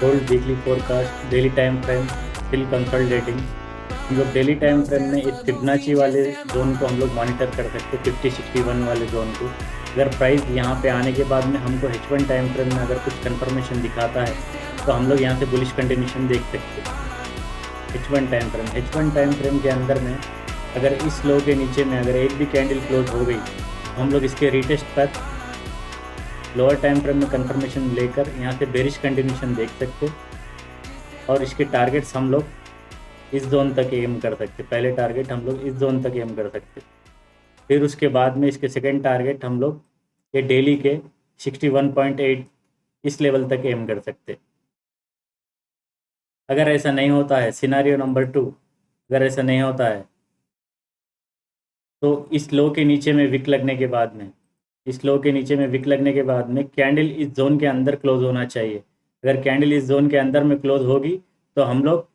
Gold weekly forecast, daily time frame, still consolidating. हम लोग daily time frame में इस फिबोनाची वाले जोन को हम लोग मॉनिटर कर सकते हैं, 50-61 वाले जोन को। अगर प्राइस यहाँ पे आने के बाद में हमको H1 टाइम फ्रेम में अगर कुछ कंफर्मेशन दिखाता है तो हम लोग यहाँ से बुलिश कंटिन्यूशन देख सकते हैं। H1 टाइम फ्रेम के अंदर में अगर इस लो के नीचे में अगर एक भी कैंडल क्लोज हो गई तो हम लोग इसके रीटेस्ट पर लोअर टाइम फ्रेम में कंफर्मेशन लेकर यहाँ से बेरिश कंटिन्यूशन देख सकते, और इसके टारगेट्स हम लोग इस जोन तक एम कर सकते। पहले टारगेट हम लोग इस जोन तक एम कर सकते, फिर उसके बाद में इसके सेकंड टारगेट हम लोग ये डेली के 61.8 इस लेवल तक एम कर सकते। अगर ऐसा नहीं होता है, सिनारियो नंबर 2, अगर ऐसा नहीं होता है तो इस लो के नीचे में विक लगने के बाद में, इस लो के नीचे में विक लगने के बाद में कैंडल इस जोन के अंदर क्लोज होना चाहिए। अगर कैंडल इस जोन के अंदर में क्लोज होगी तो हम लोग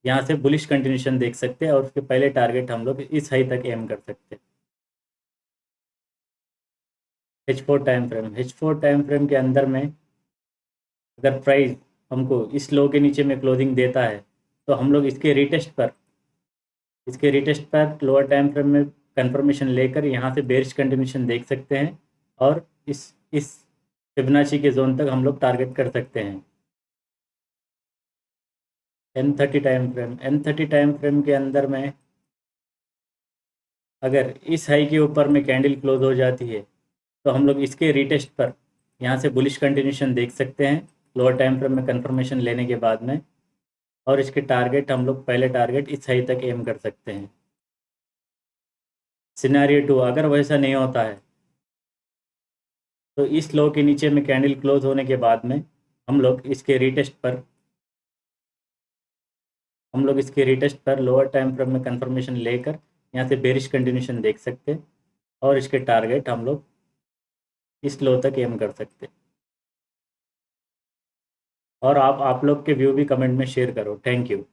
यहाँ से बुलिश कंटिन्यूशन देख सकते हैं, और उसके पहले टारगेट हम लोग इस हाई तक एम कर सकते हैं। H4 टाइम फ्रेम के अंदर में अगर प्राइस हमको इस लो के नीचे में क्लोजिंग देता है तो हम लोग इसके रिटेस्ट पर लोअर टाइम फ्रेम में कंफर्मेशन लेकर यहाँ से बेरिश कंटिन्यूशन देख सकते हैं, और इस फिबोनाची के जोन तक हम लोग टारगेट कर सकते हैं। N30 टाइम फ्रेम के अंदर में अगर इस हाई के ऊपर में कैंडल क्लोज हो जाती है तो हम लोग इसके रीटेस्ट पर यहाँ से बुलिश कंटिन्यूशन देख सकते हैं लोअर टाइम फ्रेम में कंफर्मेशन लेने के बाद में, और इसके टारगेट हम लोग पहले टारगेट इस हाई तक एम कर सकते हैं। सिनेरियो 2, अगर वैसा नहीं होता है तो इस लो के नीचे में कैंडल क्लोज होने के बाद में हम लोग इसके रीटेस्ट पर लोअर टाइम फ्रेम में कंफर्मेशन लेकर यहाँ से बेरिश कंटिन्यूशन देख सकते, और इसके टारगेट हम लोग इस लो तक एम कर सकते। और आप लोग के व्यू भी कमेंट में शेयर करो। Thank you.